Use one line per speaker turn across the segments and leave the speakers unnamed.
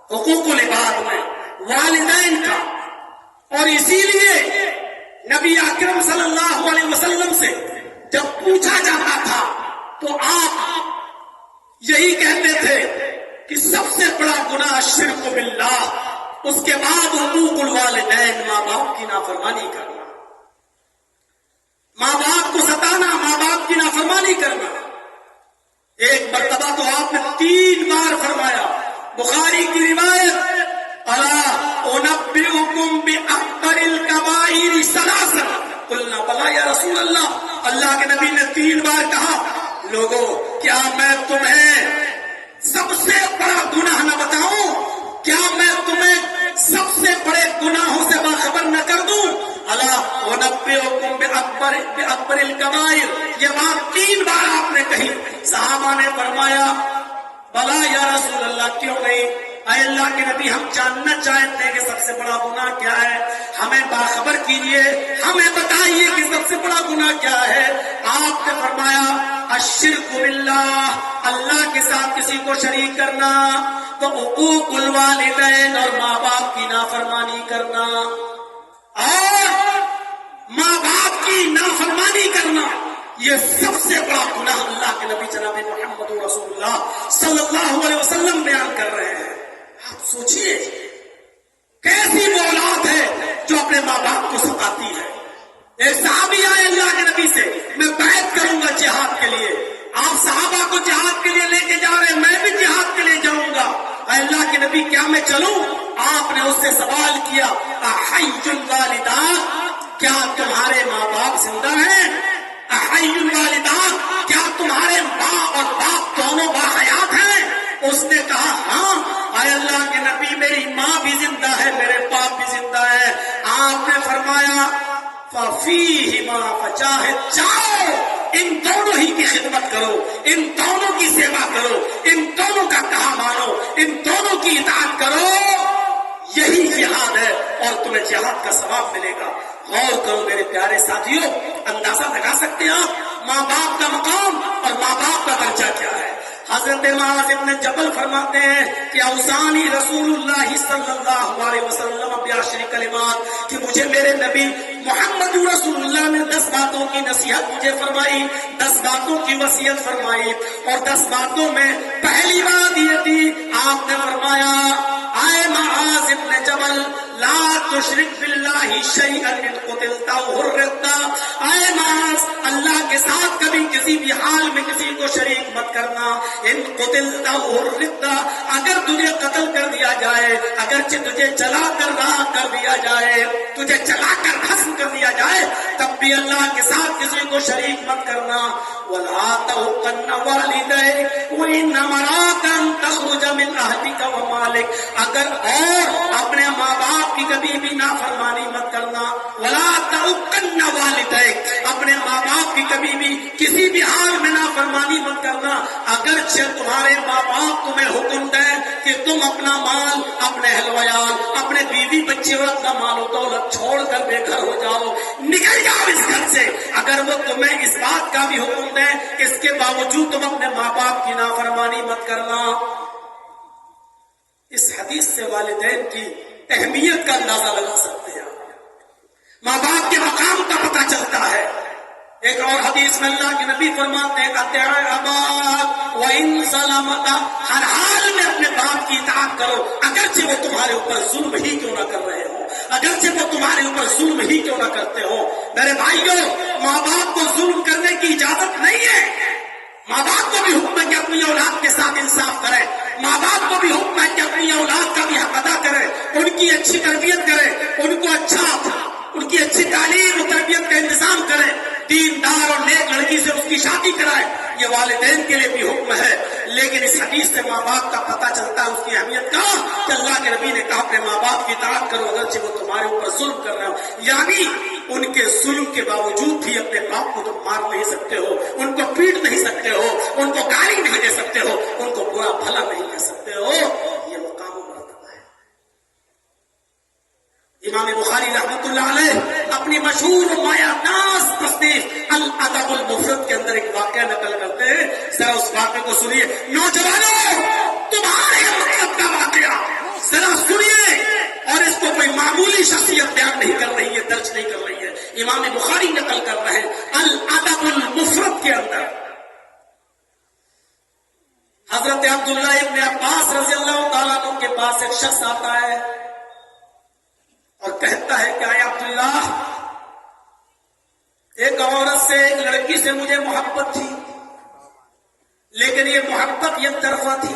حقوق العباد میں والدین کا. اور اسی لیے نبی اکرم صلی اللہ علیہ وسلم سے جب پوچھا جاتا تھا تو آپ یہی کہتے تھے کہ سب سے بڑا گناہ شرک باللہ، اس کے بعد حقوق الوالدین، ماں باپ کی نافرمانی کرنا، ماں باپ کو ستانا، ماں باپ کی نافرمانی کرنا. ایک مرتبہ تو آپ نے 3 بار فرمایا، بخاری کی روایت، الا انبئکم باکبر الکبائر ثلاثا، قلنا بلا یا رسول اللہ. اللہ کے نبی نے 3 بار کہا، لوگوں کیا میں تمہیں سب سے بڑا گناہ نہ بتاؤں؟ کیا میں تمہیں سب سے بڑے گناہوں سے باخبر نہ کر دوں؟ الا انبئکم باکبر الکبائر. یہ بات 3 بار آپ نے کہی. صحابہ نے فرمایا بلا یا رسول اللہ، کیوں نہیں؟ اے اللہ کے نبی، ہم جاننا چاہتے ہیں کہ سب سے بڑا گناہ کیا ہے، ہمیں باخبر کیجئے، ہمیں بتائیے کہ سب سے بڑا گناہ کیا ہے. آپ نے فرمایا الشرک باللہ، اللہ کے ساتھ کسی کو شریک کرنا، تو حقوق الوالدین اور ماں باپ کی نافرمانی کرنا، اور ماں باپ کی نافرمانی کرنا یہ سب سے بڑا گناہ اللہ کے نبی جناب محمد رسول اللہ صلی اللہ علیہ وسلم بیان کر رہے ہیں. آپ سوچئے کیسی وہ اولاد ہے جو اپنے ماں باپ کو ستاتی ہے. ایک صحابی آئے اللہ کے نبی سے، میں بیعت کروں گا جہاد کے لیے. آپ صحابہ کو جہاد کے لیے لے کے جا رہے ہیں، میں بھی جہاد کے لیے جاؤں گا. اے اللہ کے نبی کیا میں چلوں؟ آپ نے اس سے سوال کیا احی الوالدات، کیا تمہارے ماں باپ زندہ ہیں؟ احی الوالدات، کیا تمہارے ماں اور باپ دونوں باحیات ہیں؟ اس نے کہا ہاں. اے اللہ کے نبی میری ماں بھی زندہ ہے، میرے باپ بھی زندہ ہے. آپ نے فرمایا فَفِيهِمَا فَجَاهِدْ، جاؤ ان دونوں ہی کی خدمت کرو، ان دونوں کی سیوا کرو، ان دونوں کا کہا مانو، ان دونوں کی اطاعت کرو. یہی جہاد ہے اور تمہیں جہاد کا ثواب ملے گا. غور کرو میرے پیارے ساتھیوں، اندازہ لگا سکتے ہیں آپ ماں باپ کا مقام اور ماں باپ کا درجہ کیا ہے. حضرت معاذ ابن جبل فرماتے ہیں کہ اوصانی رسول اللہ صلی اللہ علیہ وسلم بعشر کلمات، کہ مجھے میرے نبی محمد رسول اللہ نے 10 باتوں کی نصیحت مجھے فرمائی، 10 باتوں کی وصیت فرمائی. اور 10 باتوں میں پہلی بات یہ تھی، آپ نے فرمایا اے معاذ ابن جبل لا تشرک باللہ شیئا ان قتلت او حرقت. اے معاذ، اللہ کے ساتھ کبھی کسی بھی حال میں کسی کو شریک مت کرنا. ان قتلت او حرقت، اگر تجھے قتل کر دیا جائے، اگرچہ تجھے جلا کر راکھ کر دیا جائے، تجھے جلا کر بھسم کر دیا جائے، تب بھی اللہ کے ساتھ کسی کو شریک مت کرنا. ولا تحقن والديك وان امراك ان تخرج من اهلك ومالك، اگر اور اپنے ماں باپ کی کبھی بھی نافرمانی مت کرنا. ولا تحقن والديك، اپنے ماں باپ کی کبھی بھی کسی بھی حال میں نافرمانی مت کرنا. اگرچہ تمہارے ماں باپ تمہیں حکم دیں کہ تم اپنا مال، اپنے اہل ویال، اپنے بیوی بچے اور اپنا مال و دولت چھوڑ کر بے گھر ہو جاؤ، نکل جاؤ اس گھر سے، اگر وہ تمہیں اس بات کا بھی حکم دیں اس کے باوجود تم اپنے ماں باپ کی نافرمانی مت کرنا. اس حدیث سے والدین کی اہمیت کا اندازہ لگا سکتے ہیں، ماں باپ کے مقام کا پتہ چلتا ہے. ایک اور حدیث میں اللہ کے نبی فرماتے ہیں اطیع اباک وان ظلمک، ہر حال میں اپنے باپ کی اطاعت کرو، اگرچہ وہ تمہارے اوپر ظلم ہی کیوں نہ کر رہے ہو، اگرچہ وہ تمہارے اوپر ظلم ہی کیوں نہ کرتے ہو. میرے بھائیوں، ماں باپ کو ظلم کرنے کی اجازت نہیں ہے. ماں باپ کو بھی حکم ہے کہ اپنی اولاد کے ساتھ انصاف کرے، ماں باپ کو بھی حکم ہے کہ اپنی اولاد کا بھی حق ادا کرے، ان کی اچھی تربیت کرے، ان کو ان کی اچھی تعلیم و تربیت کا انتظام کرے، دیندار اور نیک لڑکی سے اس کی شادی کرائے. یہ والدین کے لیے بھی حکم ہے. لیکن اس حدیث سے ماں باپ کا پتہ چلتا ہے اس کی اہمیت کا، کہ اللہ کے نبی نے کہا اپنے ماں باپ کی اطاعت کرو اگرچہ وہ تمہارے اوپر ظلم کر رہے ہو. یعنی ان کے ظلم کے باوجود بھی اپنے باپ کو تم مار نہیں سکتے ہو، ان کو پیٹ نہیں سکتے ہو، ان کو گالی نہیں دے سکتے ہو، ان کو برا بھلا نہیں کہہ سکتے ہو. یہ مقام و مرتبہ ہے. امام بخاری رحمۃ اللہ علیہ اپنی مشہور و مایہ ناز تصنیف الادب المفرد کے اندر ایک واقعہ نقل کرتے ہیں. ذرا اس واقعے کو سنیے. نوجوانوں، تمہارے مطلب کا واقعہ امام بخاری نقل کر رہے ہیں الادب المفرد کے اندر. حضرت عبداللہ ابن عباس رضی اللہ تعالیٰ عنہ کے پاس ایک شخص آتا ہے اور کہتا ہے کہ اے عبداللہ، ایک عورت سے، ایک لڑکی سے مجھے محبت تھی، لیکن یہ محبت یک طرفہ تھی،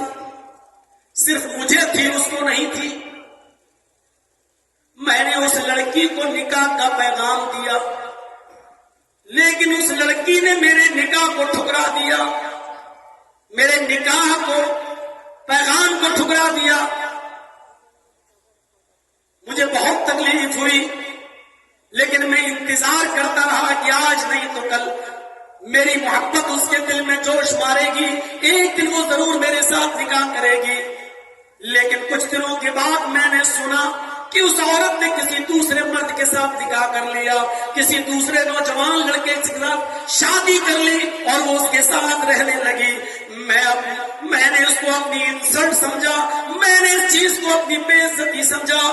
صرف مجھے تھی، اس کو نہیں تھی. میں نے اس لڑکی کو نکاح کا پیغام دیا، لیکن اس لڑکی نے میرے نکاح کو ٹھکرا دیا، میرے نکاح کو، پیغام کو ٹھکرا دیا. مجھے بہت تکلیف ہوئی، لیکن میں انتظار کرتا رہا کہ آج نہیں تو کل میری محبت اس کے دل میں جوش مارے گی، ایک دن وہ ضرور میرے ساتھ نکاح کرے گی. لیکن کچھ دنوں کے بعد میں نے سنا کہ اس عورت نے کسی دوسرے مرد کے ساتھ نکاح کر لیا، کسی دوسرے نوجوان لڑکے کے ساتھ شادی کر لی اور وہ اس کے ساتھ رہنے لگی. میں نے اس کو اپنی انسلٹ سمجھا، میں نے اس چیز کو اپنی بے عزتی سمجھا،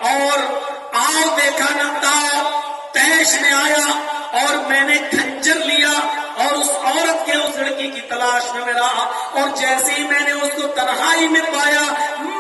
اور آؤ دیکھا نہ تھا تیش میں آیا اور میں نے کھنجر لیا اور اس عورت کے، اس لڑکی کی تلاش میں رہا، اور جیسے ہی میں نے اس کو تنہائی میں پایا،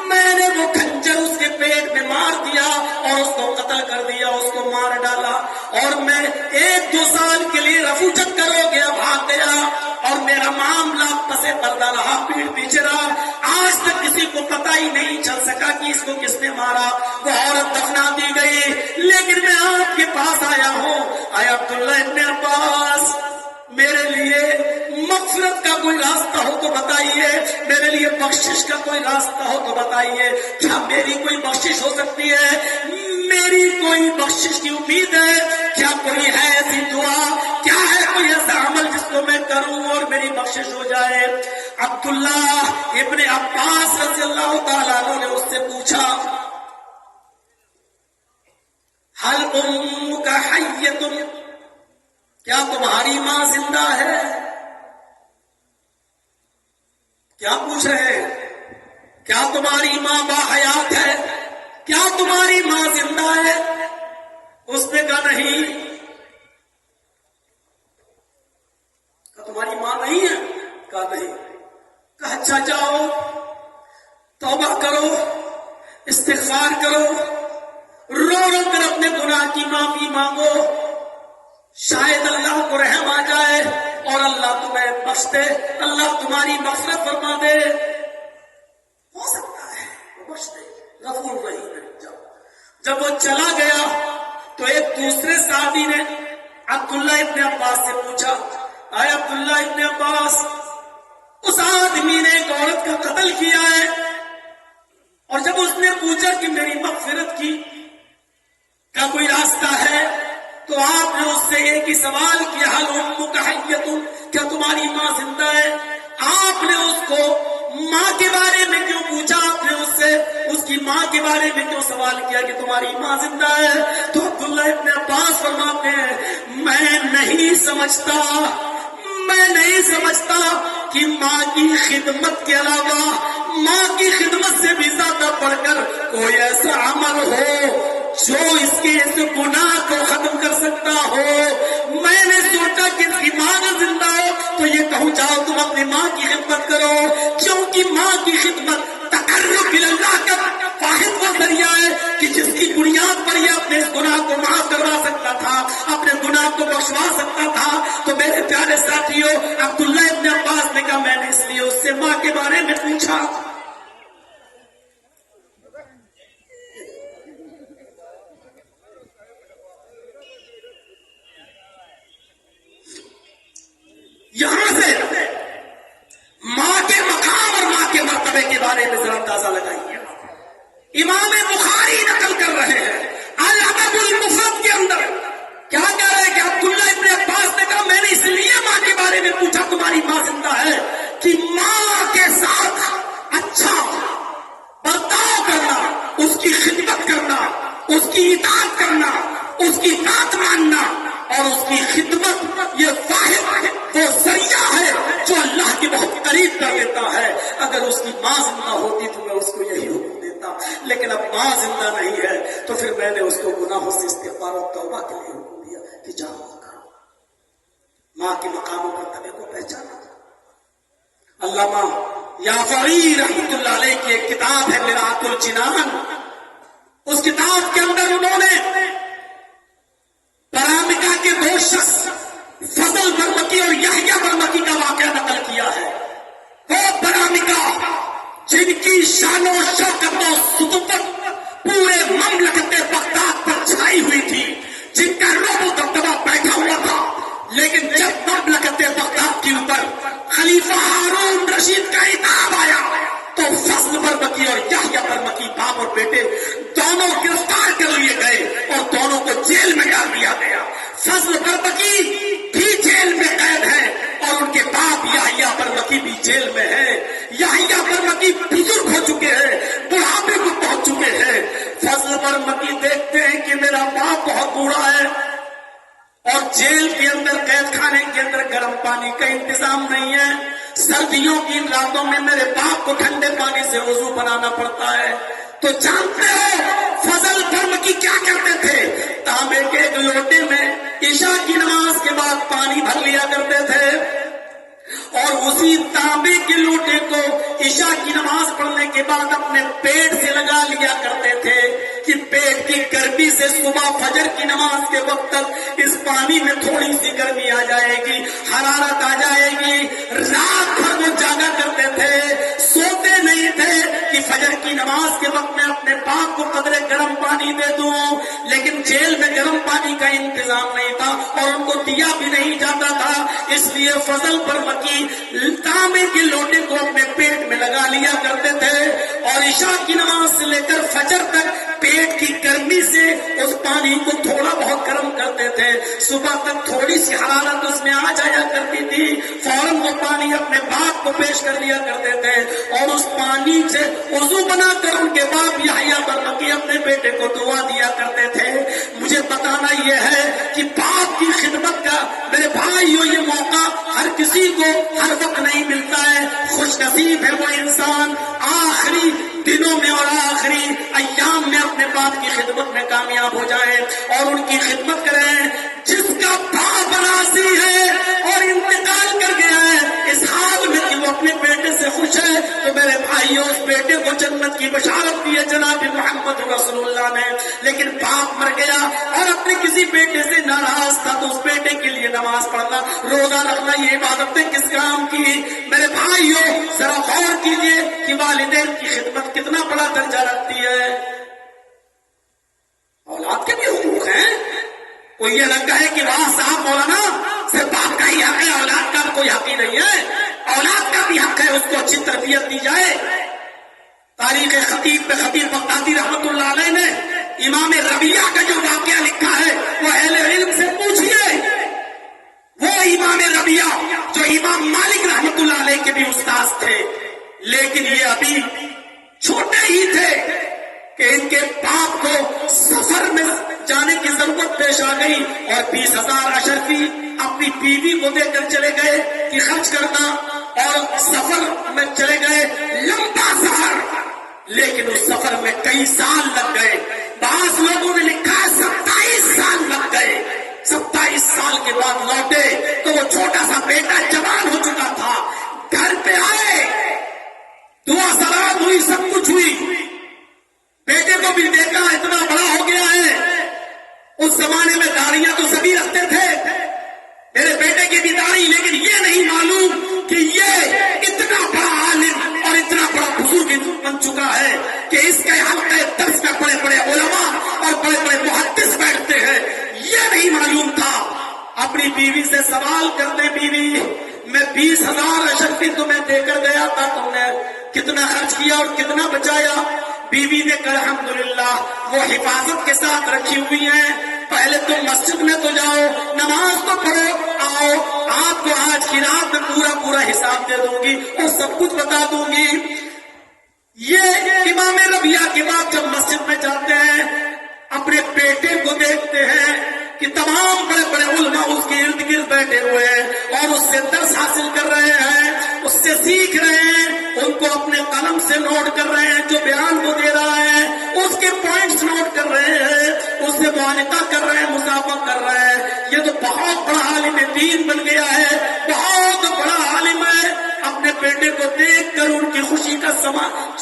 میں نے وہ کھنجر اس کے پیٹ میں مار دیا اور اس کو قتل کر دیا، اس کو مار ڈالا. اور میں 1-2 سال کے لیے رفوجت کرو گیا، بھاگ گیا، اور میرا معاملہ پسے پردہ رہا، پیٹ پیچھے رہا. آج تک کسی کو پتہ ہی نہیں چل سکا کہ اس کو کس نے مارا. وہ عورت دفنا دی گئی، لیکن میں آپ کے پاس آیا ہوں. اے عبداللہ ابن عباس، میرے لیے مغفرت کا کوئی راستہ ہو تو بتائیے، میرے لیے بخشش کا کوئی راستہ ہو تو بتائیے. کیا میری کوئی بخشش ہو سکتی ہے؟ میری کوئی بخشش کی امید ہے؟ کیا کوئی ہے ایسی دعا؟ کیا ہے کوئی ایسا عمل جس کو میں کروں اور میری بخشش ہو جائے؟ عبداللہ ابن عباس رضی اللہ تعالیٰ عنہ نے اس سے پوچھا، حل امک حیۃ، کیا تمہاری ماں زندہ ہے؟ کیا پوچھ رہے ہیں؟ کیا تمہاری ماں باحیات ہے؟ کیا تمہاری ماں زندہ ہے؟ اس نے کہا نہیں. کہا تمہاری ماں نہیں ہے؟ کہا نہیں. کہا اچھا جاؤ توبہ کرو، استغفار کرو، رو رو کر اپنے گناہ کی معافی مانگو، شاید اللہ کو رحم آ جائے اور اللہ تمہیں بخش دے، اللہ تمہاری مغفرت فرما دے. ہو سکتا ہے وہ بخش دے، غفور رحیم ہے. جب وہ چلا گیا تو ایک دوسرے صحابی نے عبداللہ ابن عباس سے پوچھا، اے عبداللہ ابن عباس، اس آدمی نے ایک عورت کا قتل کیا ہے، اور جب اس نے پوچھا کہ میری مغفرت کی کا کوئی راستہ ہے، تو آپ نے اس سے ایک ہی سوال کیا، حل امک حیۃ، کیا تمہاری ماں زندہ ہے؟ آپ نے اس کو ماں کے بارے میں کیوں پوچھا؟ آپ نے اس سے اس کی ماں کے بارے میں کیوں سوال کیا کہ تمہاری ماں زندہ ہے؟ تو عبداللہ ابن عباس فرماتے ہیں، میں نہیں سمجھتا کہ ماں کی خدمت کے علاوہ، ماں کی خدمت سے بھی زیادہ بڑھ کر کوئی ایسا عمل ہو جو اس کے اس گناہ کو ختم کر سکتا ہو. میں نے سوچا کہ اس کی ماں زندہ ہو تو یہ کہوں جاؤ تم اپنی ماں کی خدمت کرو، کیونکہ ماں کی خدمت تقرب اللہ کا واحد وہ ذریعہ ہے کہ جس کی بنیاد پر یہ اپنے اس گناہ کو معاف کروا سکتا تھا، اپنے گناہ کو بخشوا سکتا تھا. تو میرے پیارے ساتھیوں، عبداللہ ابن عباس نے کہا میں نے اس لیے اس سے ماں کے بارے میں پوچھا. یہاں سے ماں کے مقام اور ماں کے مرتبے کے بارے میں ذرا اندازہ لگائیے. امام بخاری نقل کر رہے ہیں الادب المفرد کے اندر کیا کہہ رہے ہیں کہ عبداللہ ابن عباس نے کہا میں نے اس لیے ماں کے بارے میں پوچھا تمہاری ماں زندہ ہے کہ ماں کے ساتھ اچھا برتاؤ کرنا، اس کی خدمت کرنا، اس کی اطاعت کرنا، اس کی بات ماننا اور اس کی خدمت، یہ واحد وہ ذریعہ ہے جو اللہ کے بہت قریب کر دیتا ہے. اگر اس کی ماں زندہ ہوتی تو میں اس کو یہی حکم دیتا، لیکن اب ماں زندہ نہیں ہے تو پھر میں نے اس کو گناہوں سے استغفار و توبہ کے لیے حکم دیا. کہ جاؤ کرو، ماں کے مقام و مرتبے کو پہچانا۔ علامہ یافعی رحمۃ اللہ علیہ کی ایک کتاب ہے مرآت الجنان، اس کتاب کے اندر انہوں نے پرامکا کے دو شخص فضل برمکی اور یحییٰ برمکی کا واقعہ نقل کیا ہے۔ وہ پرامکا جن کی شان و شوکت و سطوت پورے مملکت بغداد پر چھائی ہوئی تھی، جن کا رعب و دبدبہ بیٹھا ہوا تھا، لیکن جب مملکت بغداد کے اوپر خلیفہ ہارون رشید کا انعام آیا تو فضل برمکی اور یحییٰ برمکی باپ اور بیٹے دونوں گرفتار کر لیے گئے اور دونوں کو جیل میں ڈال دیا گیا۔ فضل برمکی بھی جیل میں قید ہے اور ان کے باپ یحییٰ برمکی بھی جیل میں ہے۔ یحییٰ برمکی بزرگ ہو چکے ہیں، بڑھاپے کو پہنچ چکے ہیں۔ فضل برمکی دیکھتے ہیں کہ میرا باپ بہت بوڑھا ہے اور جیل کے اندر قید خانے کے اندر گرم پانی کا انتظام نہیں ہے، سردیوں کی ان راتوں میں میرے باپ کو ٹھنڈے پانی سے وضو بنانا پڑتا ہے۔ تو جانتے ہو فضل برمکی کیا کرتے تھے؟ تانبے کے ایک لوٹے میں عشاء کی نماز کے بعد پانی بھر لیا کرتے تھے اور اسی تانبے کے لوٹے کو عشاء کی نماز پڑھنے کے بعد اپنے پیٹ سے لگا لیا کرتے تھے کہ پیٹ کی گرمی سے صبح فجر کی نماز کے وقت تک اس پانی میں تھوڑی سی گرمی آ جائے گی، حرارت آ جائے گی۔ رات بھر وہ جاگا کرتے تھے، سوتے نہیں تھے کہ فجر کی نماز کے وقت میں اپنے باپ کو قدرے گرم پانی دے دوں، لیکن جیل میں گرم پانی کا انتظام نہیں تھا اور ان کو دیا بھی نہیں جاتا تھا، اس لیے فضل برمکی تانبے کے لوٹے کو اپنے پیٹ میں لگا لیا کرتے تھے اور عشاء کی نماز سے لے کر فجر تک پیٹ کی گرمی سے اس پانی کو تھوڑا بہت گرم کرتے تھے۔ صبح تک تھوڑی سی حرارت اس میں آ جایا کرتی تھی، فوراً وہ پانی اپنے باپ کو پیش کر لیا کرتے تھے اور اس پانی سے وضو بنا کر ان کے باپ یحییٰ برمکی اپنے بیٹے کو دعا دیا کرتے تھے۔ مجھے بتانا یہ ہے کہ باپ کی خدمت کا میرے بھائیوں یہ موقع ہر کسی کو ہر وقت نہیں ملتا ہے۔ خوش نصیب ہے وہ انسان آخری دنوں میں اور آخری ایام میں اپنے باپ کی خدمت میں کامیاب ہو جائے اور ان کی خدمت کریں۔ جس کا باپ راضی ہے اور انتقال کر گیا ہے اس حال میں کہ وہ اپنے بیٹے سے خوش ہے، تو میرے بھائیوں اس بیٹے کو جنت کی بشارت دی ہے جناب محمد رسول اللہ نے۔ لیکن باپ مر گیا اور اپنے کسی بیٹے سے ناراض تھا تو اس بیٹے کے لیے نماز پڑھنا، روزہ رکھنا، یہ عبادتیں کس کام کی؟ میرے بھائیوں ذرا غور کیجئے کہ والدین کی خدمت کتنا بڑا درجہ رکھتی ہے۔ اولاد کے بھی حقوق ہیں، کوئی یہ لگتا ہے کہ واہ صاحب مولانا صرف باپ کا ہی حق ہے، اولاد کا کوئی حق ہی نہیں ہے۔ اولاد کا بھی حق ہے، اس کو اچھی تربیت دی جائے۔ تاریخ خطیب میں خطیب بغدادی رحمت اللہ علیہ نے امام ربیعہ کا جو واقعہ لکھا ہے وہ اہل علم سے پوچھئے۔ وہ امام ربیعہ جو امام مالک رحمت اللہ علیہ کے بھی استاد تھے، لیکن یہ ابھی چھوٹے ہی تھے کہ ان کے باپ کو سفر میں جانے کی ضرورت پیش آ گئی اور 20,000 اشرفی اپنی بیوی کو دے کر چلے گئے کہ خرچ کرنا، اور سفر میں چلے گئے، لمبا سفر، لیکن اس سفر میں کئی سال لگ گئے۔ بعض لوگوں نے لکھا ہے 27 سال لگ گئے۔ 27 سال کے بعد لوٹے تو وہ چھوٹا سا بیٹا جوان ہو چکا تھا۔ گھر پہ آئے، دعا سلام ہوئی، سب کچھ ہوئی، بیٹے کو بھی دیکھا اتنا بڑا ہو گیا ہے۔ اس زمانے میں داڑیاں تو سبھی رکھتے تھے، میرے بیٹے کی بھی داڑھی، لیکن یہ نہیں معلوم کہ یہ اتنا بڑا عالم اور اتنا بڑا بزرگ بن چکا ہے کہ اس کے حلقے درس میں بڑے بڑے علماء اور بڑے بڑے محدث بیٹھتے ہیں، یہ نہیں معلوم تھا۔ اپنی بیوی سے سوال کرتے، بیوی میں 20,000 اشرفی تمہیں دے کر گیا تھا، تم نے کتنا خرچ کیا اور کتنا بچایا؟ بیوی نے کہا الحمدللہ وہ حفاظت کے ساتھ رکھی ہوئی ہیں، پہلے تم مسجد میں تو جاؤ، نماز تو پڑھو، آؤ آپ کو آج کی رات میں پورا حساب دے دوں گی اور سب کچھ بتا دوں گی۔ یہ امام ربیعہ کے بعد جب مسجد میں جاتے ہیں اپنے بیٹے کو دیکھتے ہیں کہ تمام بڑے بڑے علماء اس کے ارد گرد بیٹھے ہوئے ہیں اور اس سے درس حاصل کر رہے ہیں، اس سے سیکھ رہے ہیں، ان کو اپنے قلم سے نوٹ کر رہے ہیں، جو بیان وہ دے رہا ہے اس کے پوائنٹس نوٹ کر رہے ہیں، اس سے معانقہ کر رہے ہیں، مسابقہ کر رہے ہیں۔ یہ تو بہت بڑا عالم دین بن گیا ہے، بہت بڑا عالم ہے، اپنے بیٹے کو دیکھ کر ان کی خوشی کا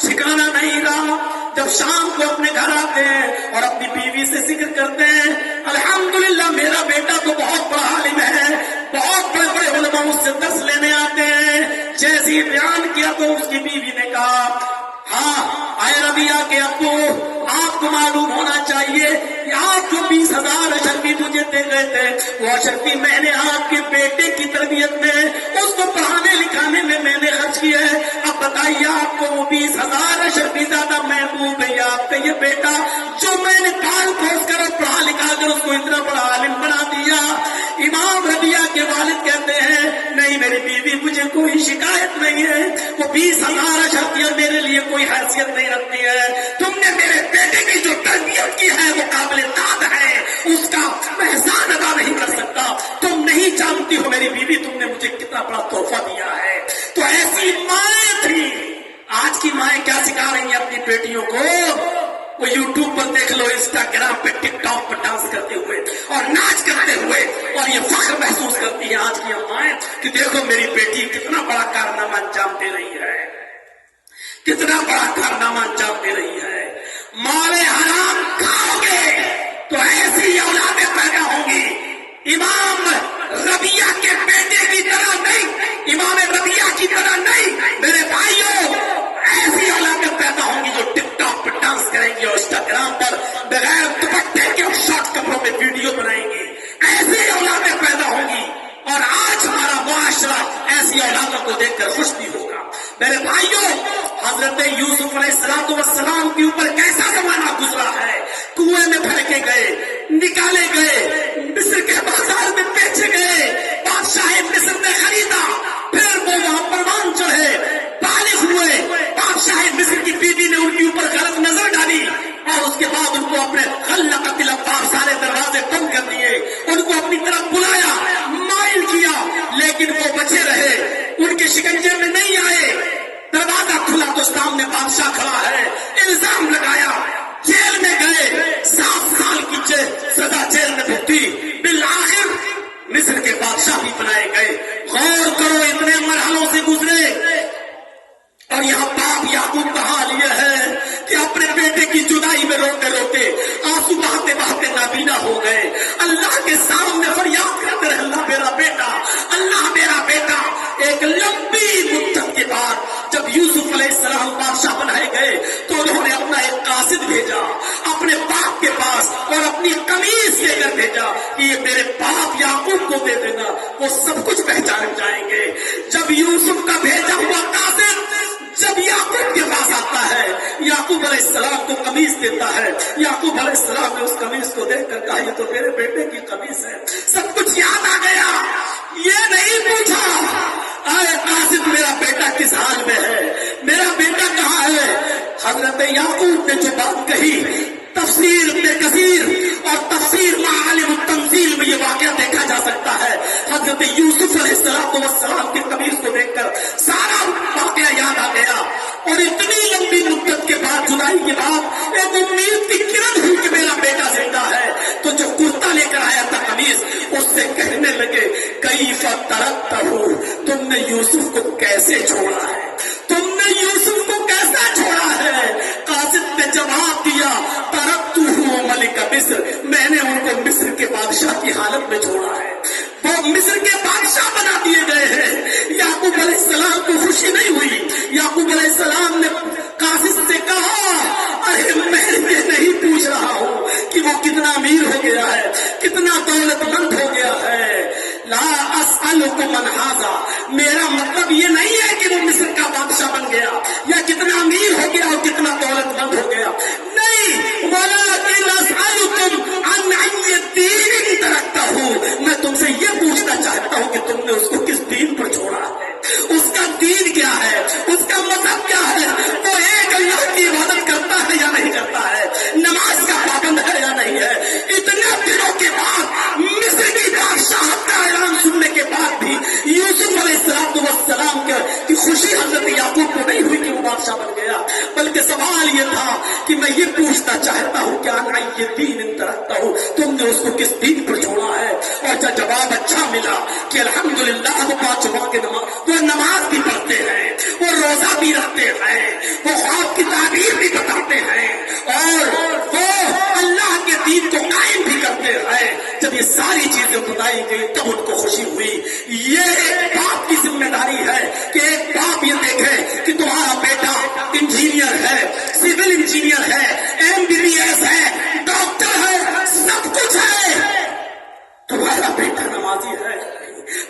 ٹھکانا نہیں رہا۔ جب شام کو اپنے گھر آتے ہیں اور اپنی بیوی سے ذکر کرتے ہیں، الحمدللہ میرا بیٹا تو بہت بڑا عالم ہے، بہت بڑے بڑے علماء اس سے درس لینے آتے ہیں، جیسے ہی بیان کیا تو اس کی بیوی نے کہا، ہاں اے ربیہ کے ابو، آپ کو معلوم ہونا چاہیے کہ آپ جو 20,000 اشرفی مجھے دے گئے تھے، وہ اشرفی میں نے آپ کے بیٹے کی تربیت میں، اس کو پڑھانے لکھانے میں نے خرچ کیا ہے۔ اب بتائیے آپ کو وہ 20,000 اشرفی زیادہ محبوب ہے یا آپ کا یہ بیٹا جو میں نے پال پوس کر اور پڑھا لکھا کر اس کو اتنا بڑا عالم بنا دیا؟ امام ربیہ کے والد کہتے ہیں، نہیں میری بیوی، مجھے کوئی شکایت نہیں ہے، وہ 20,000 اشرفیاں میرے لیے کوئی حیثیت نہیں رکھتی ہے، تم نے میرے بیٹے کی جو تربیت کی ہے وہ قابل داد ہے، اس کا میں احسان ادا نہیں کر سکتا، تم نہیں جانتی ہو میری بیوی تم نے مجھے کتنا بڑا تحفہ دیا ہے۔ تو ایسی مائیں تھی۔ آج کی مائیں کیا سکھا رہی ہیں اپنی بیٹیوں کو؟ وہ یوٹیوب پر دیکھ لو، انسٹاگرام پہ، ٹک ٹاک پر ڈانس کرتے ہوئے اور ناچ کرتے ہوئے، اور یہ فخر محسوس کرتی ہے آج کی مائیں کہ دیکھو میری بیٹی کتنا بڑا کارنامہ انجام دے رہی ہے، کتنا بڑا کارنامہ انجام دے رہی ہے۔ مال حرام کھاؤ گے تو ایسی اولادیں پیدا ہوں گی، امام ربیہ کے بیٹے کی طرح نہیں، امام ربیہ کی طرح نہیں میرے بھائیوں، ایسی اولادیں پیدا ہوں گی جو ٹک ٹاک پر ڈانس کریں گی اور انسٹاگرام پر بغیر دوپٹے کے اور شارٹ کپڑوں میں ویڈیو بنائیں گی، ایسی اولادیں پیدا ہوں گی۔ اور آج ہمارا معاشرہ ایسی اولادوں کو دیکھ کر خوش بھی ہوگا۔ میرے بھائیوں، حضرت یوسف علیہ السلام کے اوپر کیسا زمانہ گزرا ہے، کنویں میں پھینکے گئے، نکالے گئے، مصر کے بازار میں بیچے گئے، بادشاہ مصر نے خریدا، پھر وہ وہاں پروان چڑھے، بالغ ہوئے، بادشاہ مصر کی بیوی نے ان کے اوپر غلط نظر ڈالی اور اس کے بعد ان کو اپنے خلقت الابواب، سارے دروازے بند کر دیے، ان کو اپنی طرف بلایا، مائل کیا، لیکن وہ بچے رہے، ان کے شکنجے میں نہیں آئے۔ دروازہ کھلا تو سامنے بادشاہ کھڑا ہے، الزام لگایا، جیل میں گئے، 7 سال کی سزا جیل میں بھگتی، بالآخر مصر کے بادشاہ بھی بنائے گئے۔ غور کرو، اتنے مرحلوں سے گزرے، اور یہاں باپ یعقوب کا حال یہ ہے کہ اپنے بیٹے کی جدائی میں روتے روتے، آنسو بہاتے بہاتے نابینا ہو گئے، اللہ کے سامنے فریاد کرتے رہے، اللہ میرا بیٹا، اللہ میرا بیٹا۔ ایک لمبی مدت کے بعد جب یوسف علیہ السلام بادشاہ بنائے گئے تو انہوں نے اپنا ایک قاصد بھیجا اپنے باپ کے پاس اور اپنی قمیص لے کر بھیجا کہ یہ میرے باپ یعقوب کو دے دینا، وہ سب کچھ پہچان جائیں گے۔ جب یوسف کا بھیجا ہوا قاصد جب یعقوب کے پاس آتا ہے، یعقوب علیہ السلام کو قمیص دیتا ہے، یعقوب علیہ السلام نے اس قمیص کو دیکھ کر کہا یہ تو میرے بیٹے کی قمیص ہے، سب کچھ یاد آ گیا، یہ نہیں پوچھا اے قاصد میرا بیٹا کس حال میں ہے، میرا بیٹا کہاں ہے۔ حضرت یعقوب نے جو بات کہی، تفسیر ابن کثیر اور تفسیر معالم التنزیل میں یہ واقعہ دیکھا جا سکتا ہے۔ حضرت یوسف علیہ السلام کی قمیص کو دیکھ کر سارا واقعہ یاد آ گیا، اور اتنی لمبی مدت کے بعد، جدائی کے بعد، ایک امید کی کرن ہوئی کہ میرا بیٹا زندہ ہے، تو جو کرتا لے کر آیا تھا قمیص، اس سے کہنے لگے کیف ترکتہ، تم نے یوسف کو کیسے چھوڑا ہے، تم نے یوسف کو کیسا چھوڑا ہے۔ قاصد نے جواب دیا ترکتہ ملک مصر، میں نے ان کو مصر کے بادشاہ کی حالت میں چھوڑا ہے، وہ مصر کے بادشاہ بنا دیے گئے ہیں۔ یعقوب علیہ السلام کو خوشی نہیں ہوئی، یعقوب علیہ السلام نے قاصد سے کہا ارے میں یہ نہیں پوچھ رہا ہوں کہ وہ کتنا امیر ہو گیا ہے، کتنا دولت مند ہو گیا ہے، لا اسألکم عن ھذا، میرا مطلب یہ نہیں ہے کہ وہ مصر کا بادشاہ بن گیا یا کتنا امیر ہو گیا اور کتنا دولت مند ہو گیا، نہیں، ولکن اسألکم عن ای دین ترکتہ، میں تم سے یہ پوچھنا چاہتا ہوں کہ تم نے اس کو کس دین پر چھوڑا ہے، اس کا دین کیا ہے، اس کا مذہب کیا ہے، وہ ایک اللہ کی عبادت کرتا ہے یا نہیں کرتا ہے، نماز کا پابند ہے یا نہیں ہے۔ اتنے دنوں کے بعد مصر کی بادشاہت کا اعلان سننے کے بعد بھی یوسف علیہ السلام کے پوچھنا چاہتا ہوں کیا یہ دین انت رکھتا ہوں، تم نے اس کو کس دین پر چھوڑا ہے؟ اور جب جواب اچھا ملا کہ الحمدللہ وہ 5 وقت کی نماز، وہ نماز بھی پڑھتے ہیں، وہ روزہ بھی رکھتے ہیں، وہ خواب کی تعبیر بھی بتاتے ہیں، اور وہ اللہ کے دین کو قائم بھی کرتے ہیں، جب یہ ساری چیزیں بتائی گئی تب ان کو خوشی ہوئی۔ یہ ایک باپ کی ذمہ داری ہے کہ ایک باپ یہ دیکھے کہ تمہارا بیٹا انجینئر ہے، سول انجینئر ہے، MBBS ہے، ڈاکٹر ہے، سب کچھ ہے، تمہارا بیٹا نمازی ہے،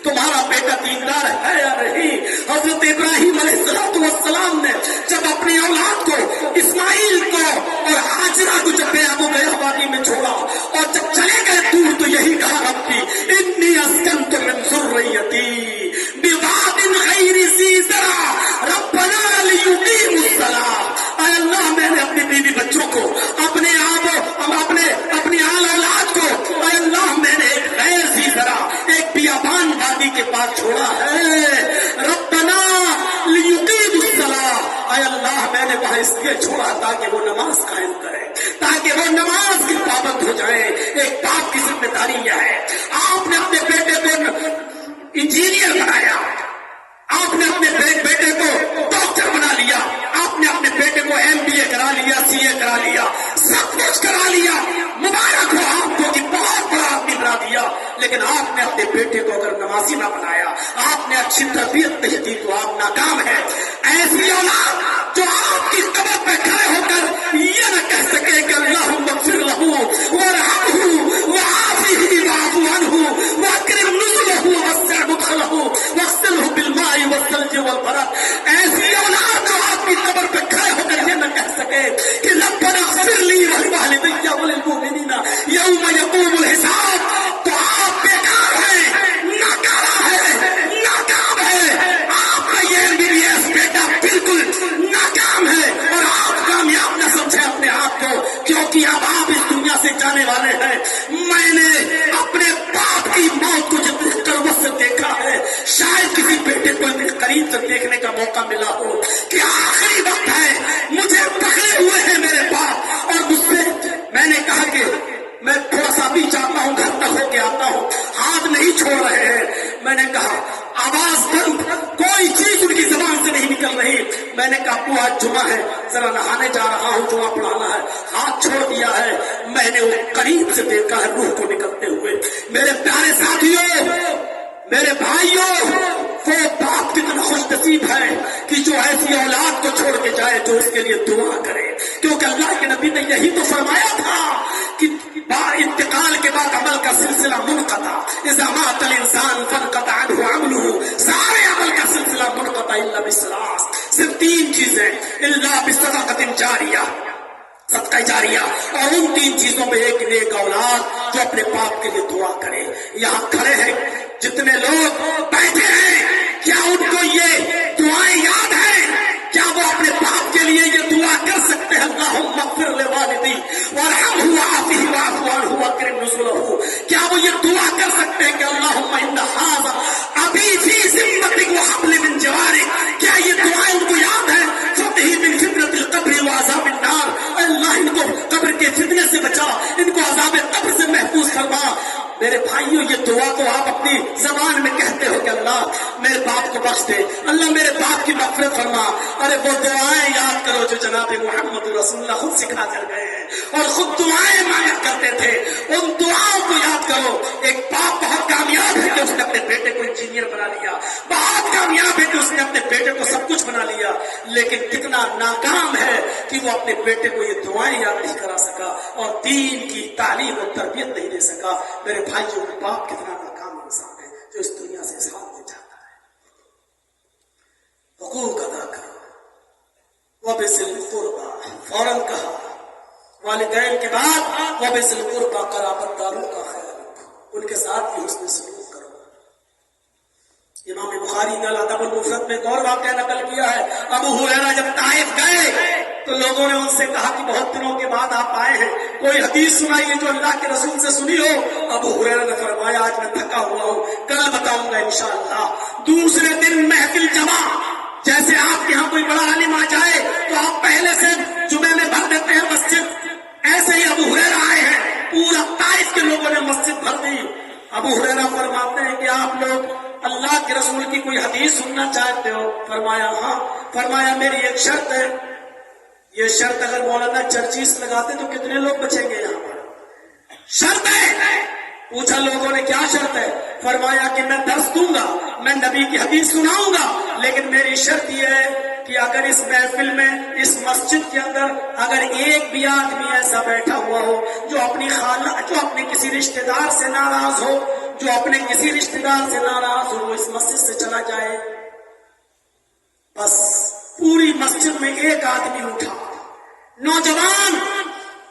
تمہارا بیٹا دیندار ہے یا نہیں؟ حضرت ابراہیم علیہ السلام نے جب اپنی اولاد کو، اسماعیل کو اور ہاجرہ کو جب ابو گیا وادی میں چھوڑا اور جب چلے گئے دور تو یہی کہا ربی انی اسکنت من ذریتی بواد غیر ذی زرع ربنا لیقیموا الصلاۃ، اے اللہ میں نے اپنی بیوی بچوں کو، اپنے اپنی آل اولاد کو، اے اللہ میں نے ایک غیر ذی زرع، ایک بیابان وادی کے پاس چھوڑا ہے، ربنا لیقیموا الصلاۃ، اے اللہ میں نے وہاں اس لیے چھوڑا تاکہ وہ نماز قائم کرے، تاکہ وہ نماز کی پابند ہو جائے۔ ایک باپ کی ذمہ داری یہ ہے، آپ نے اپنے بیٹے کو انجینئر بنایا، آپ نے اپنے بیٹے کو ڈاکٹر بنا لیا، آپ نے اپنے بیٹے کو MBA کرا لیا، CA کرا لیا، سب کچھ کرا لیا، مبارک ہو آپ کو کہ بہت بڑا آدمی بنا دیا، لیکن آپ نے اپنے بیٹے کو اگر نمازی نہ بنایا، آپ نے اچھی تربیت نہیں دی تو آپ ناکام ہے۔ ایسی اولاد جو آپ کی قبر پہ کھڑے ہو کر یہ نہ کہہ سکے کہ اللہم اغفر لہ وارحمہ وعافہ واعف عنہ واکرم نزلہ ووسع مدخلہ واغسلہ بالماء والثلج والبرد، ایسی اولاد جو آپ کی قبر پہ کھڑے ہو کر یہ نہ کہہ سکے کہ ربنا اغفر لی ولوالدی وللمؤمنین یوم یقوم الحساب، تو آپ بیکار ہیں، ناکارہ ہے، ناکام ہے، آپ کا یہ MBBS بیٹا بالکل ناکام ہے، اور آپ کامیاب نہ سمجھے اپنے آپ کو، کیونکہ اب آپ اس دنیا سے جانے والے ہیں۔ میں نے اپنے باپ کی موت کو جتنی قربت سے دیکھا ہے، شاید کسی بیٹے کو اتنے قریب سے دیکھنے کا موقع ملا ہو کہ آخری وقت ہے، مجھے پکڑے ہوئے ہیں میرے باپ، اور مجھ سے میں نے کہا کہ میں تھوڑا سا بھی چاہتا ہوں، گھر تک ہو کے آتا ہوں، ہاتھ نہیں چھوڑ رہے ہیں، میں نے کہا آواز بند، کوئی چیز ان کی زبان سے نہیں نکل رہی، میں نے کہا ابو آج جمعہ ہے، ذرا نہانے جا رہا ہوں، جمعہ پڑھانا ہے، ہاتھ چھوڑ دیا ہے۔ میں نے وہ قریب سے دیکھا ہے روح کو نکلتے ہوئے۔ میرے پیارے ساتھیوں، میرے بھائیوں، وہ باپ کتنا خوش نصیب ہے کہ جو ایسی اولاد کو چھوڑ کے جائے جو اس کے لیے دعا کرے، کیونکہ اللہ کے نبی نے یہی تو فرمایا تھا کہ انتقال کے بعد عمل کا سلسلہ منقطع، اذا مات الانسان فانقطع عنہ عمله، سارے عمل کا سلسلہ منقطع الا بثلاث، صرف 3 چیزیں، الا بصدقۃ جاریہ، صدقہ جاریہ، اور ان 3 چیزوں میں ایک نیک اولاد جو اپنے باپ کے لیے دعا کرے۔ یہاں کھڑے ہیں جتنے لوگ بیٹھے ہیں، کیا ان کو یہ دعائیں یاد ہیں؟ کیا وہ اپنے باپ کے لیے یہ دعا کر سکتے ہیں؟ اللہم اغفر لوالدی وارحمہ وعافہ واعف عنہ واکرم نزلہ، کیا وہ یہ دعا کر سکتے ہیں کہ اللہم ان ھذا ابی فی ذمتک وحبل من جوارک؟ کیا یہ دعائیں ان کو یاد ہیں؟ فتح من فتنۃ القبر وعذاب النار، اللہ ان کو قبر کے فتنے سے بچا، ان کو عذاب قبر سے محفوظ فرما۔ میرے بھائیوں، یہ دعا تو آپ اپنی زبان میں کہتے ہو کہ اللہ میرے باپ کو بخش دے، اللہ میرے باپ کی مغفرت فرما۔ ارے وہ دعائیں یاد کرو جو جناب محمد رسول اللہ خود سکھا کر گئے ہیں اور خود دعائیں مانگا کرتے تھے، ان دعاؤں کو یاد کرو۔ ایک باپ بہت کامیاب ہے کہ اس نے اپنے بیٹے کو انجینئر بنا لیا، بہت کامیاب ہے کہ اس نے اپنے بیٹے کو سب کچھ بنا لیا، لیکن کتنا ناکام ہے کہ وہ اپنے بیٹے کو یہ دعائیں یاد نہیں کرا سکا اور دین کی تعلیم اور تربیت نہیں دے سکا۔ میرے بھائیوں، باپ کتنا ناکام انسان ہے جو اس دنیا سے اس حال میں جاتا ہے۔ حقوق ادا کرو، وبذل القربى، فوراً کہا والدین کے بعد وبذل القربى، قرابت داروں کا خیال رکھو، ان کے ساتھ بھی حسن سلوک کرو۔ امام بخاری نے الادب المفرد میں ایک اور واقعہ نقل کیا ہے، ابو ہریرہ جب طائف گئے تو لوگوں نے ان سے کہا کہ بہت دنوں کے بعد آپ آئے ہیں، کوئی حدیث سنائیے جو اللہ کے رسول سے سنی ہو۔ ابو ہریرہ نے فرمایا آج میں تھکا ہوا ہوں، کل بتاؤں گا انشاءاللہ۔ دوسرے دن محفل جمع، جیسے آپ کے ہاں کوئی بڑا عالم آ جائے تو آپ پہلے سے جمعے میں بھر دیتے ہیں مسجد، ابو ہریرہ فرماتے ہیں کہ آپ لوگ اللہ کے رسول کی کوئی حدیث سننا چاہتے ہو؟ فرمایا ہاں۔ فرمایا میری ایک شرط ہے، یہ شرط اگر مولانا چرچیس لگاتے تو کتنے لوگ بچیں گے یہاں پر؟ شرط ہے۔ پوچھا لوگوں نے کیا شرط ہے؟ فرمایا کہ میں درس دوں گا، میں نبی کی حدیث سناؤں گا، لیکن میری شرط یہ ہے کہ اگر اس محفل میں، اس مسجد کے اندر اگر ایک بھی آدمی ایسا بیٹھا ہوا ہو جو اپنی خالہ، جو اپنے کسی رشتہ دار سے ناراض ہو، جو اپنے کسی رشتہ دار سے ناراض ہو، وہ اس مسجد سے چلا جائے۔ بس پوری مسجد میں ایک آدمی اٹھا، نوجوان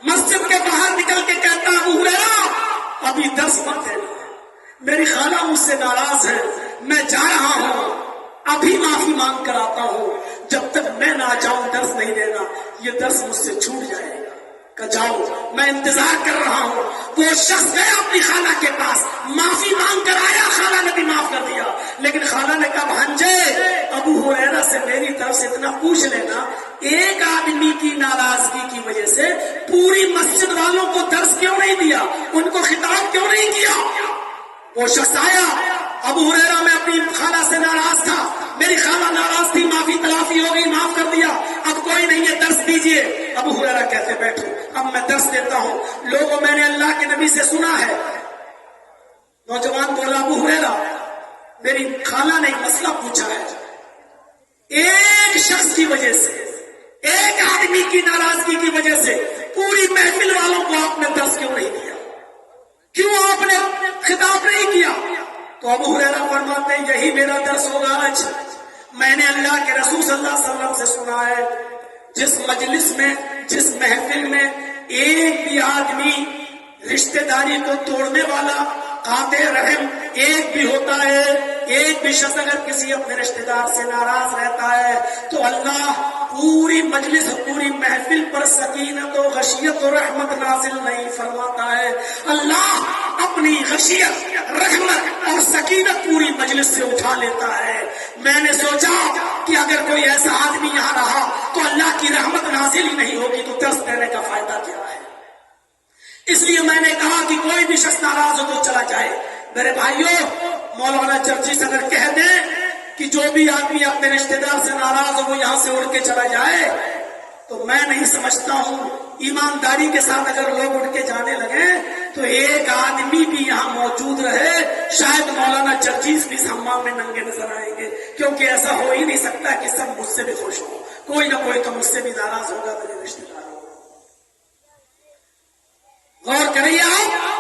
مسجد کے باہر نکل کے کہتا ابو ہریرہ ابھی درس مت دینا، میری خالہ مجھ سے ناراض ہے، میں جا رہا ہوں، ابھی معافی مانگ کر آتا ہوں، جب تک میں نہ جاؤں درس نہیں دینا، یہ درس مجھ سے چھوٹ جائے گا۔ کہ جاؤ، میں انتظار کر رہا ہوں۔ وہ شخص گیا اپنی خالہ کے پاس، معافی مانگ کر آیا، خالہ نے بھی معاف کر دیا، لیکن خالہ نے کہا بھانجے ابو ہریرہ سے میری طرف سے اتنا پوچھ لینا، ایک آدمی کی ناراضگی کی وجہ سے پوری مسجد والوں کو درس کیوں نہیں دیا، ان کو خطاب کیوں نہیں کیا؟ وہ شخص آیا، ابو ہریرہ میں اپنی خالہ سے ناراض تھا، میری خالہ ناراض تھی، معافی تلافی ہو گئی، معاف کر دیا، اب کوئی نہیں ہے، درس دیجئے۔ ابو ہریرہ کہتے بیٹھو، اب میں درس دیتا ہوں، لوگوں میں نے اللہ کے نبی سے سنا ہے۔ نوجوان بولا ابو ہریرہ میری خالہ نے ایک مسئلہ پوچھا ہے، ایک شخص کی وجہ سے، ایک آدمی کی ناراضگی کی وجہ سے پوری محفل والوں کو آپ نے درس کیوں نہیں دیا، کیوں آپ نے خطاب نہیں کیا؟ تو ابو ہریرہ فرماتے ہیں یہی میرا درس ہوگا آج۔ میں نے اللہ کے رسول صلی اللہ علیہ وسلم سے سنا ہے، جس مجلس میں، جس محفل میں ایک بھی آدمی رشتہ داری کو توڑنے والا، قاطع رحم ایک بھی ہوتا ہے، ایک بھی شخص اگر کسی اپنے رشتہ دار سے ناراض رہتا ہے تو اللہ پوری مجلس، پوری محفل پر سکینت و غشیت و رحمت نازل نہیں فرماتا ہے۔ اللہ اپنی غشیت، رحمت اور سکینت پوری مجلس سے اٹھا لیتا ہے۔ میں نے سوچا کہ اگر کوئی ایسا آدمی یہاں رہا تو اللہ کی رحمت نازل ہی نہیں ہوگی تو درس دینے کا فائدہ کیا ہے؟ اس لیے میں نے کہا کہ کوئی بھی شخص ناراض ہو تو چلا جائے۔ میرے بھائیوں، مولانا چرچیس اگر کہہ دیں کہ جو بھی آدمی اپنے رشتہ دار سے ناراض ہو وہ یہاں سے اڑ کے چلا جائے، تو میں نہیں سمجھتا ہوں، ایمانداری کے ساتھ اگر لوگ اٹھ کے جانے لگے تو ایک آدمی بھی یہاں موجود رہے، شاید مولانا چرچیس بھی اس حمام میں ننگے نظر آئیں گے، کیونکہ ایسا ہو ہی نہیں سکتا کہ سب مجھ سے بھی خوش ہو، کوئی نہ کوئی تو مجھ سے بھی ناراض ہوگا میرے رشتہ دار۔ غور کریے آپ،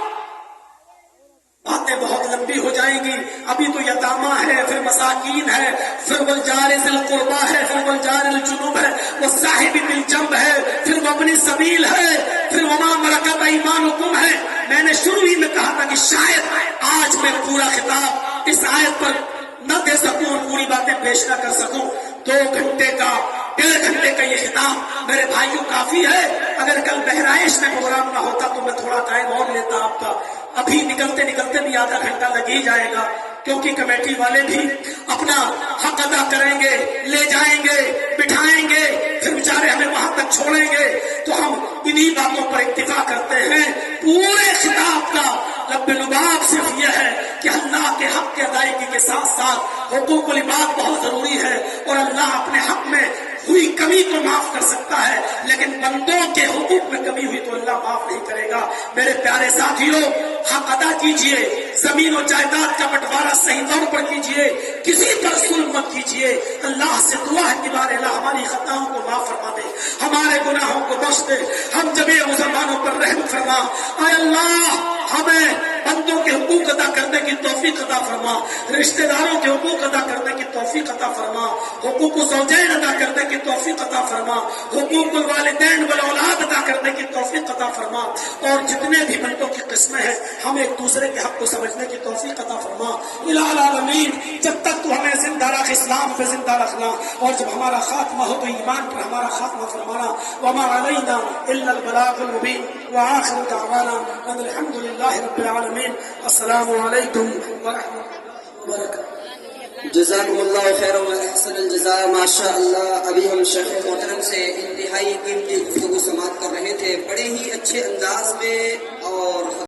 باتیں بہت لمبی ہو جائیں گی، ابھی تو یتامہ ہے، پھر مساکین ہے، پھر والجار ذی القربیٰ ہے، پھر والجار الجنب ہے، والصاحب بالجنب ہے، پھر وابن السبیل ہے، پھر وما ملکت ایمانکم ہے۔ میں نے شروع ہی میں کہا تھا کہ شاید آج میں پورا خطاب اس آیت پر نہ دے سکوں اور پوری باتیں پیش نہ کر سکوں۔ 2 گھنٹے کا، 1.5 گھنٹے کا یہ خطاب میرے بھائیوں کافی ہے۔ اگر کل بہرائش میں پروگرام نہ ہوتا تو میں تھوڑا ٹائم اور لیتا آپ کا، ابھی نکلتے نکلتے بھی آدھا گھنٹہ لگ ہی جائے گا، کیونکہ کمیٹی والے بھی اپنا حق ادا کریں گے، لے جائیں گے، بٹھائیں گے، پھر بیچارے ہمیں وہاں تک چھوڑیں گے، تو ہم انہی باتوں پر اکتفا کرتے ہیں۔ پورے خطاب کا لب لباب صرف یہ ہے کہ اللہ کے حق کی ادائیگی کے ساتھ ساتھ حقوق العباد بہت ضروری ہے، اور اللہ اپنے حق میں ہوئی کمی کو معاف کر سکتا ہے، لیکن بندوں کے حقوق میں کمی ہوئی تو اللہ معاف نہیں کرے گا۔ میرے پیارے ساتھیوں، حق ادا کیجئے، زمین و جائیداد کا بٹوارا صحیح طور پر کیجئے، کسی پر ظلم مت کیجئے۔ اللہ سے دعا ہے کہ بار الہ ہماری خطاؤں کو معاف فرما دے، ہمارے گناہوں کو بخش دے، ہم جميع مسلمانوں پر رحم فرما۔ اے اللہ، ہمیں بندوں کے حقوق ادا کرنے کی توفیق عطا فرما، رشتہ داروں کے حقوق ادا کرنے کی توفیق عطا فرما، حقوق الزوجین ادا کرنے کی توفیق عطا فرما، حقوق الوالدین والاولاد ادا کرنے کی توفیق عطا فرما، اور جتنے بھی بندوں کی قسمیں ہیں ہم ایک دوسرے کے حق کو سمجھنے کی توفیق عطا فرما۔ الہ العالمین، جب تک تو ہمیں زندہ رکھ، اسلام پہ زندہ رکھنا، اور جب ہمارا خاتمہ ہو تو ایمان پر ہمارا خاتمہ فرمانا۔ وما علینا الا البلاغ المبین، وآخر دعوانا ان الحمد للہ رب العالمین۔ السلام علیکم ورحمۃ اللہ وبرکاتہ۔
جزاکم اللہ خیر و احسن الجزاء۔ ماشاء اللہ، ابھی ہم شیخ محترم سے انتہائی قیمتی گفتگو سماعت کر رہے تھے، بڑے ہی اچھے انداز میں